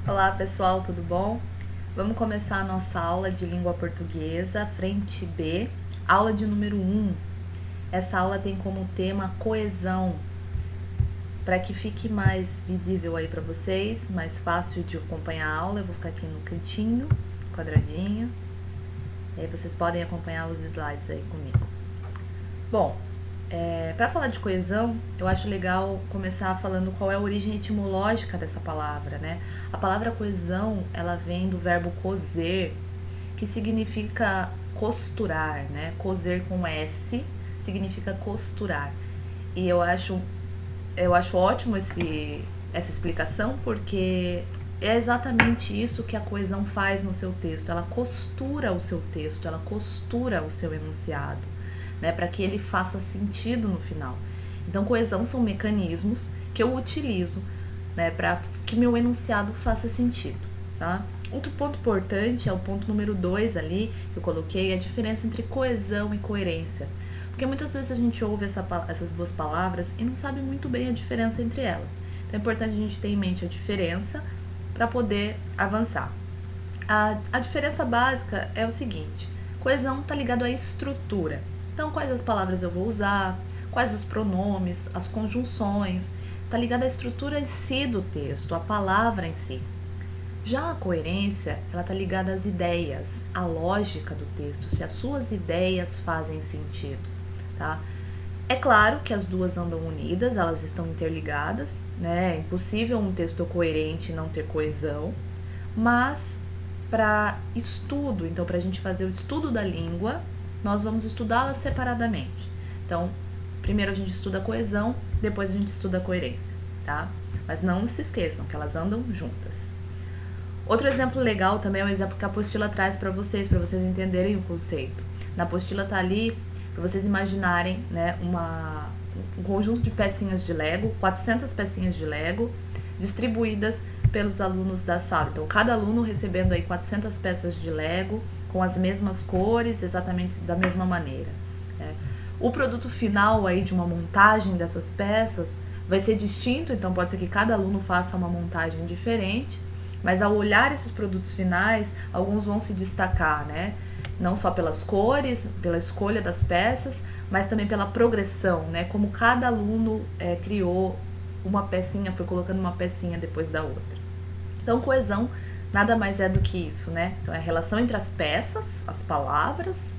Olá pessoal, tudo bom? Vamos começar a nossa aula de língua portuguesa, frente B, aula de número 1. Essa aula tem como tema coesão. Para que fique mais visível aí para vocês, mais fácil de acompanhar a aula, eu vou ficar aqui no cantinho, quadradinho. E aí vocês podem acompanhar os slides aí comigo. Bom, para falar de coesão, eu acho legal começar falando qual é a origem etimológica dessa palavra, né? A palavra coesão, ela vem do verbo coser, que significa costurar, né? Coser com S significa costurar. E eu acho ótimo essa explicação, porque é exatamente isso que a coesão faz no seu texto. Ela costura o seu texto, ela costura o seu enunciado, né, para que ele faça sentido no final. Então, coesão são mecanismos que eu utilizo, né, para que meu enunciado faça sentido, tá? Outro ponto importante é o ponto número 2 ali, que eu coloquei, a diferença entre coesão e coerência. Porque muitas vezes a gente ouve essas duas palavras e não sabe muito bem a diferença entre elas. Então é importante a gente ter em mente a diferença para poder avançar. A diferença básica é o seguinte: coesão está ligado à estrutura. Então, quais as palavras eu vou usar, quais os pronomes, as conjunções, está ligado à estrutura em si do texto, à palavra em si. Já a coerência, ela está ligada às ideias, à lógica do texto, se as suas ideias fazem sentido, tá? É claro que as duas andam unidas, elas estão interligadas, né? É impossível um texto coerente não ter coesão, mas para estudo, então para a gente fazer o estudo da língua, nós vamos estudá-la separadamente. Então, primeiro a gente estuda a coesão, depois a gente estuda a coerência, tá? Mas não se esqueçam que elas andam juntas. Outro exemplo legal também é o exemplo que a apostila traz para vocês entenderem o conceito. Na apostila tá ali para vocês imaginarem, né, um conjunto de pecinhas de Lego, 400 pecinhas de Lego, distribuídas pelos alunos da sala. Então, cada aluno recebendo aí 400 peças de Lego, com as mesmas cores, exatamente da mesma maneira. Né? O produto final aí de uma montagem dessas peças vai ser distinto, então pode ser que cada aluno faça uma montagem diferente, mas ao olhar esses produtos finais, alguns vão se destacar, né? Não só pelas cores, pela escolha das peças, mas também pela progressão, né? Como cada aluno criou uma pecinha, foi colocando uma pecinha depois da outra. Então, coesão nada mais é do que isso, né? Então, é a relação entre as peças, as palavras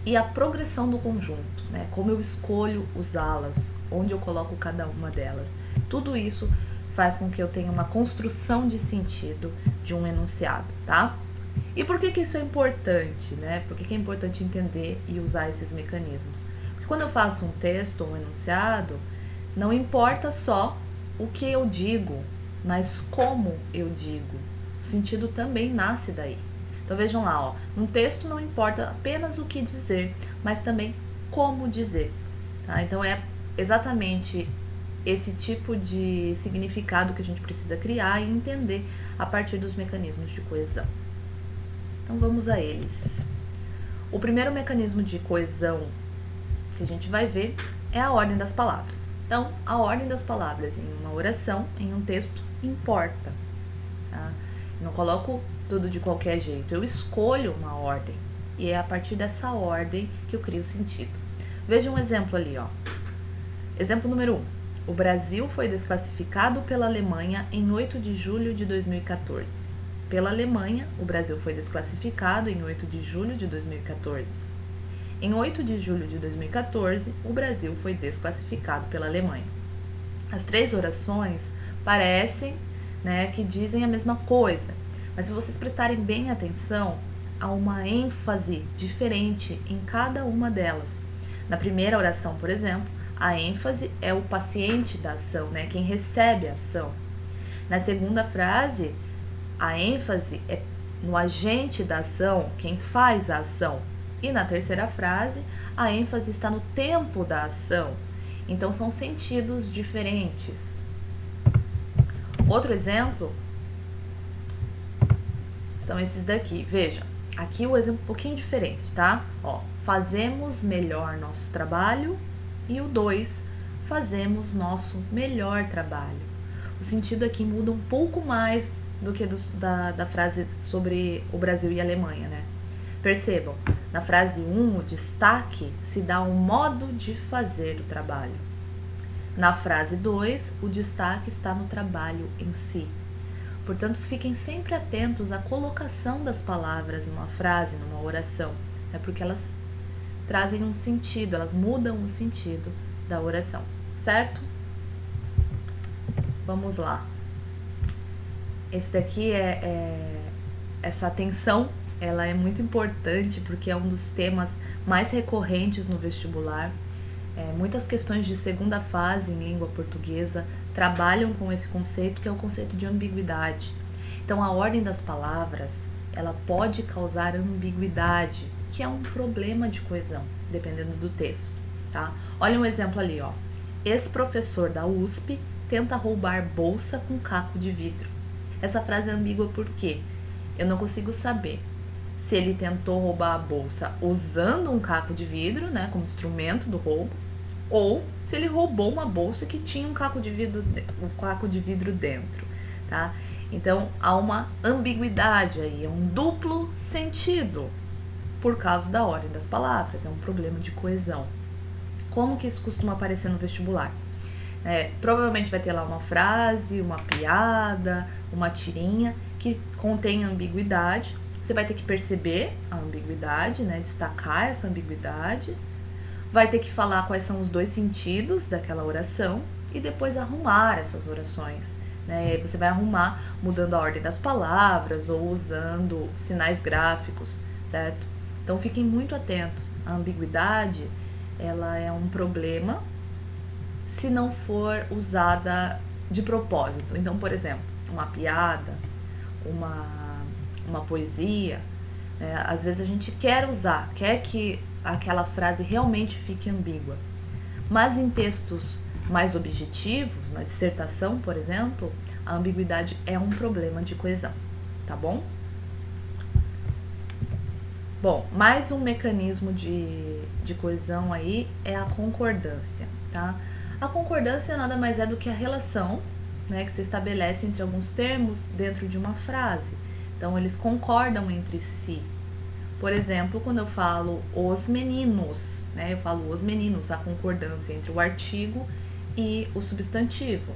e a progressão do conjunto, né? Como eu escolho usá-las, onde eu coloco cada uma delas. Tudo isso faz com que eu tenha uma construção de sentido de um enunciado, tá? E por que isso é importante, né? Por que é importante entender e usar esses mecanismos? Porque quando eu faço um texto ou um enunciado, não importa só o que eu digo, mas como eu digo. O sentido também nasce daí. Então vejam lá, ó, num texto não importa apenas o que dizer, mas também como dizer. Tá? Então é exatamente esse tipo de significado que a gente precisa criar e entender a partir dos mecanismos de coesão. Então vamos a eles. O primeiro mecanismo de coesão que a gente vai ver é a ordem das palavras. Então, a ordem das palavras em uma oração, em um texto, importa. Tá? Eu não coloco tudo de qualquer jeito, eu escolho uma ordem. E é a partir dessa ordem que eu crio sentido. Veja um exemplo ali, ó. Exemplo número 1. O Brasil foi desclassificado pela Alemanha em 8 de julho de 2014. Pela Alemanha, o Brasil foi desclassificado em 8 de julho de 2014. Em 8 de julho de 2014, o Brasil foi desclassificado pela Alemanha. As três orações parecem, né, que dizem a mesma coisa, mas se vocês prestarem bem atenção, há uma ênfase diferente em cada uma delas. Na primeira oração, por exemplo, a ênfase é o paciente da ação, né, quem recebe a ação. Na segunda frase, a ênfase é no agente da ação, quem faz a ação. E na terceira frase, a ênfase está no tempo da ação. Então, são sentidos diferentes. Outro exemplo são esses daqui. Veja, aqui o exemplo é um pouquinho diferente, tá? Ó, fazemos melhor nosso trabalho. E o 2, fazemos nosso melhor trabalho. O sentido aqui muda um pouco mais do que da frase sobre o Brasil e a Alemanha, né? Percebam, na frase 1, o destaque se dá ao modo de fazer o trabalho. Na frase 2, o destaque está no trabalho em si. Portanto, fiquem sempre atentos à colocação das palavras numa frase, numa oração, né? Porque elas trazem um sentido, elas mudam o sentido da oração, certo? Vamos lá. Esse daqui essa atenção, ela é muito importante porque é um dos temas mais recorrentes no vestibular. Muitas questões de segunda fase em língua portuguesa trabalham com esse conceito, que é o conceito de ambiguidade. Então, a ordem das palavras, ela pode causar ambiguidade, que é um problema de coesão, dependendo do texto, tá? Olha um exemplo ali, ó. Ex-professor da USP tenta roubar bolsa com caco de vidro. Essa frase é ambígua por quê? Eu não consigo saber se ele tentou roubar a bolsa usando um caco de vidro, né, como instrumento do roubo, ou se ele roubou uma bolsa que tinha um caco de vidro dentro, tá? Então, há uma ambiguidade aí, é um duplo sentido por causa da ordem das palavras, é um problema de coesão. Como que isso costuma aparecer no vestibular? Provavelmente vai ter lá uma frase, uma piada, uma tirinha que contém ambiguidade. Você vai ter que perceber a ambiguidade, né? Destacar essa ambiguidade. Vai ter que falar quais são os dois sentidos daquela oração e depois arrumar essas orações, né? Você vai arrumar mudando a ordem das palavras ou usando sinais gráficos, certo? Então fiquem muito atentos. A ambiguidade, ela é um problema se não for usada de propósito. Então, por exemplo, uma piada, uma poesia, às vezes a gente quer que aquela frase realmente fique ambígua. Mas em textos mais objetivos, na dissertação, por exemplo, a ambiguidade é um problema de coesão, tá bom? Bom, mais um mecanismo de coesão aí é a concordância, tá? A concordância nada mais é do que a relação, né, que se estabelece entre alguns termos dentro de uma frase. Então, eles concordam entre si. Por exemplo, quando eu falo os meninos, né, eu falo os meninos, a concordância entre o artigo e o substantivo.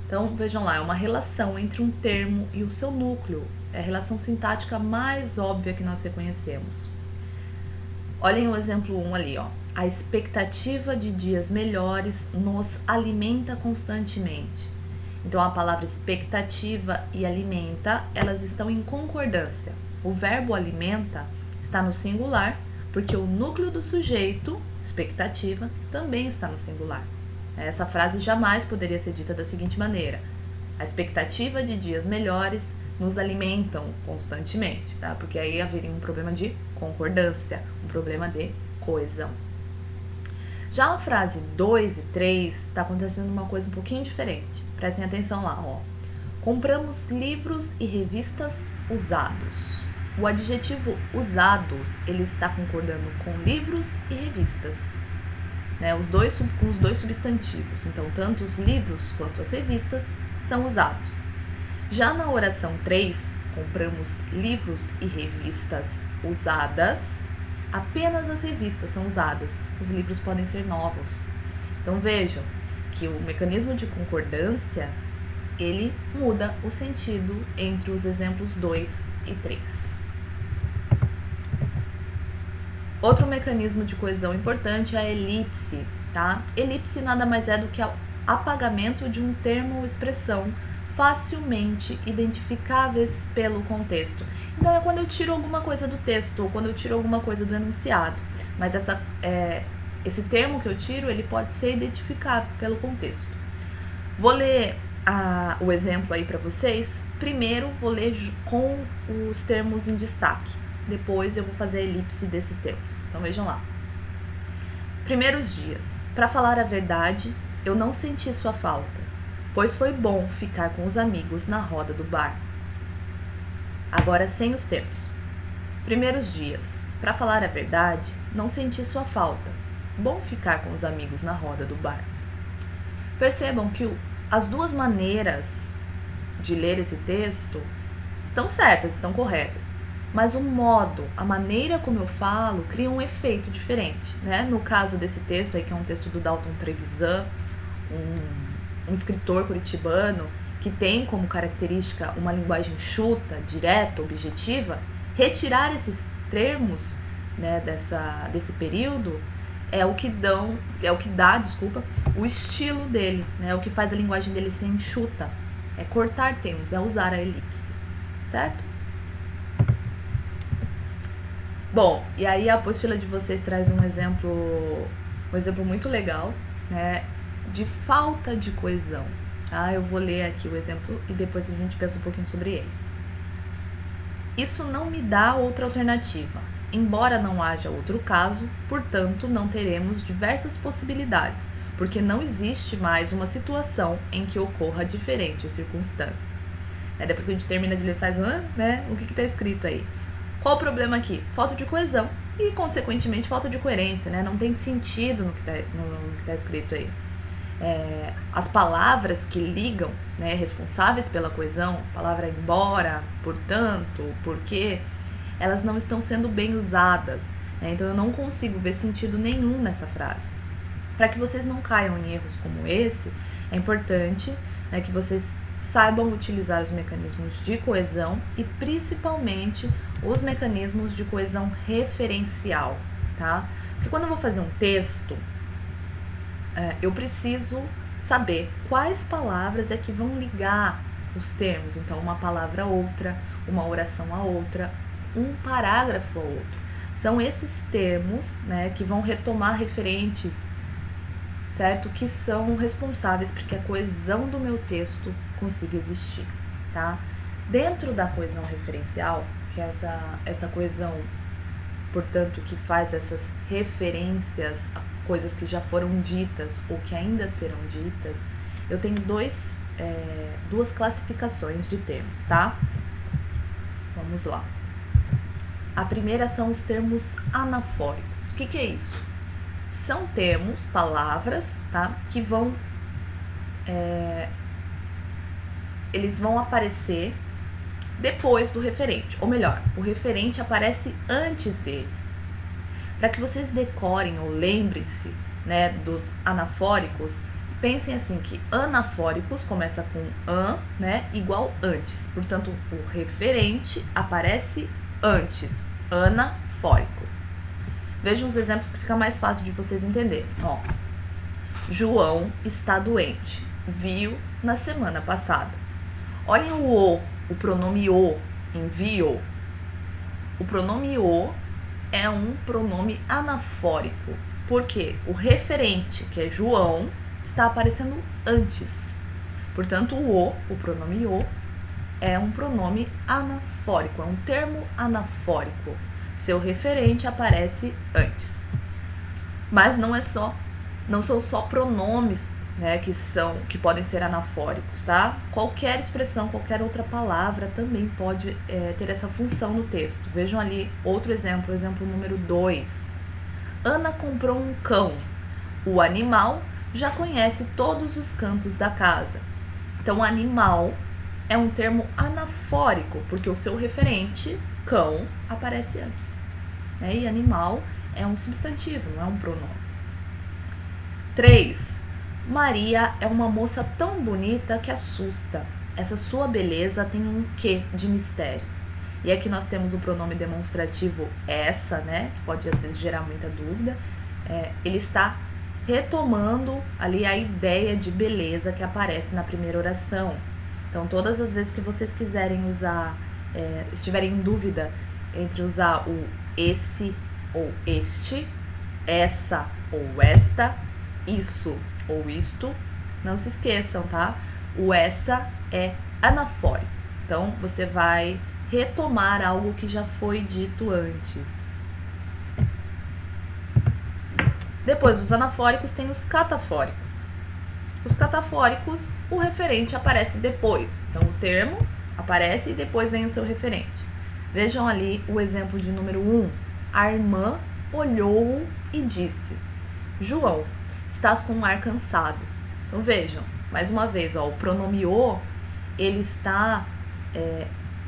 Então, vejam lá, é uma relação entre um termo e o seu núcleo. É a relação sintática mais óbvia que nós reconhecemos. Olhem o exemplo 1 ali, ó. A expectativa de dias melhores nos alimenta constantemente. Então, a palavra expectativa e alimenta, elas estão em concordância. O verbo alimenta está no singular, porque o núcleo do sujeito, expectativa, também está no singular. Essa frase jamais poderia ser dita da seguinte maneira: a expectativa de dias melhores nos alimentam constantemente, tá? Porque aí haveria um problema de concordância, um problema de coesão. Já a frase 2 e 3 está acontecendo uma coisa um pouquinho diferente. Prestem atenção lá, ó. Compramos livros e revistas usados. O adjetivo usados, ele está concordando com livros e revistas, né? Com os dois substantivos. Então, tanto os livros quanto as revistas são usados. Já na oração 3, compramos livros e revistas usadas, apenas as revistas são usadas, os livros podem ser novos. Então vejam que o mecanismo de concordância, ele muda o sentido entre os exemplos 2 e 3. Outro mecanismo de coesão importante é a elipse, tá? Elipse nada mais é do que o apagamento de um termo ou expressão facilmente identificáveis pelo contexto. Então, é quando eu tiro alguma coisa do texto ou quando eu tiro alguma coisa do enunciado. Mas esse termo que eu tiro, ele pode ser identificado pelo contexto. Vou ler o exemplo aí para vocês. Primeiro, vou ler com os termos em destaque. Depois, eu vou fazer a elipse desses termos. Então, vejam lá. Primeiros dias. Para falar a verdade, eu não senti sua falta, pois foi bom ficar com os amigos na roda do bar. Agora sem os termos. Primeiros dias. Para falar a verdade, não senti sua falta. Bom ficar com os amigos na roda do bar. Percebam que as duas maneiras de ler esse texto estão certas, estão corretas. Mas o modo, a maneira como eu falo, cria um efeito diferente, né? No caso desse texto aí, que é um texto do Dalton Trevisan, um escritor curitibano, que tem como característica uma linguagem enxuta, direta, objetiva, retirar esses termos, né, desse período é o que dá, o estilo dele, né? O que faz a linguagem dele ser enxuta. É cortar termos, é usar a elipse, certo? Bom, e aí a apostila de vocês traz um exemplo muito legal, né, de falta de coesão. Tá? Eu vou ler aqui o exemplo e depois a gente pensa um pouquinho sobre ele. Isso não me dá outra alternativa. Embora não haja outro caso, portanto, não teremos diversas possibilidades, porque não existe mais uma situação em que ocorra diferente circunstância. Depois que a gente termina de ler, faz, né? O que está escrito aí? Qual o problema aqui? Falta de coesão e, consequentemente, falta de coerência, né? Não tem sentido no que tá escrito aí. As palavras que ligam, né, responsáveis pela coesão, palavra embora, portanto, porque, elas não estão sendo bem usadas, né? Então eu não consigo ver sentido nenhum nessa frase. Para que vocês não caiam em erros como esse, é importante, né, que vocês saibam utilizar os mecanismos de coesão e principalmente os mecanismos de coesão referencial, tá? Porque quando eu vou fazer um texto, eu preciso saber quais palavras é que vão ligar os termos. Então, uma palavra a outra, uma oração a outra, um parágrafo a outro. São esses termos, né, que vão retomar referentes, certo? Que são responsáveis porque a coesão do meu texto consiga existir, tá? Dentro da coesão referencial, que é essa coesão, portanto, que faz essas referências a coisas que já foram ditas ou que ainda serão ditas, eu tenho duas classificações de termos, tá? Vamos lá. A primeira são os termos anafóricos. O que é isso? São termos, palavras, tá? Que vão... eles vão aparecer depois do referente. Ou melhor, o referente aparece antes dele. Para que vocês decorem ou lembrem-se, né, dos anafóricos, pensem assim que anafóricos começa com an, né, igual antes. Portanto, o referente aparece antes. Anafórico. Vejam os exemplos que fica mais fácil de vocês entenderem. Ó, João está doente. Viu na semana passada. Olhem o pronome o, enviou. O pronome o é um pronome anafórico. Porque o referente, que é João, está aparecendo antes. Portanto, o pronome o, é um pronome anafórico, é um termo anafórico. Seu referente aparece antes. Mas não são só pronomes, né, que podem ser anafóricos, tá? Qualquer expressão, qualquer outra palavra também pode ter essa função no texto. Vejam ali outro exemplo, exemplo número 2. Ana comprou um cão. O animal já conhece todos os cantos da casa. Então, animal é um termo anafórico, porque o seu referente, cão, aparece antes. Né? E animal é um substantivo, não é um pronome. 3. Maria é uma moça tão bonita que assusta. Essa sua beleza tem um quê de mistério. E aqui nós temos o pronome demonstrativo essa, né? Que pode às vezes gerar muita dúvida. Ele está retomando ali a ideia de beleza que aparece na primeira oração. Então, todas as vezes que vocês quiserem usar, estiverem em dúvida entre usar o esse ou este, essa ou esta, isso ou isto, não se esqueçam, tá? O essa é anafórico. Então, você vai retomar algo que já foi dito antes. Depois dos anafóricos, tem os catafóricos. Os catafóricos, o referente aparece depois. Então, o termo aparece e depois vem o seu referente. Vejam ali o exemplo de número 1. A irmã olhou-o e disse: João, estás com um ar cansado. Então, vejam, mais uma vez, ó, o pronome o ele está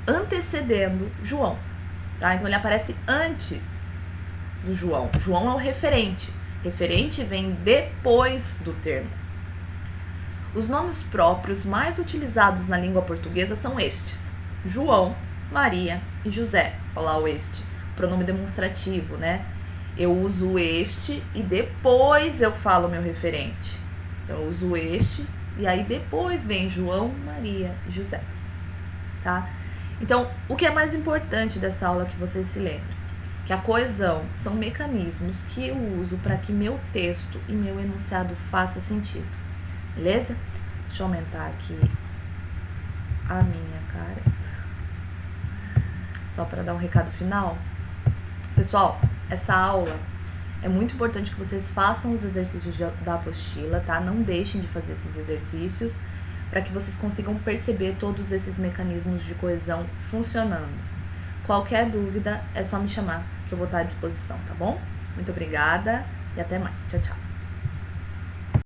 antecedendo João, tá? Então ele aparece antes do João. João é o referente. Referente vem depois do termo. Os nomes próprios mais utilizados na língua portuguesa são estes: João, Maria e José. Olha lá o este, pronome demonstrativo, né? Eu uso este e depois eu falo meu referente. Então eu uso este e aí depois vem João, Maria e José, tá? Então, o que é mais importante dessa aula que vocês se lembrem? Que a coesão são mecanismos que eu uso para que meu texto e meu enunciado faça sentido, beleza? Deixa eu aumentar aqui a minha cara, só para dar um recado final. Pessoal, essa aula é muito importante que vocês façam os exercícios da apostila, tá? Não deixem de fazer esses exercícios para que vocês consigam perceber todos esses mecanismos de coesão funcionando. Qualquer dúvida é só me chamar, que eu vou estar à disposição, tá bom? Muito obrigada e até mais. Tchau, tchau.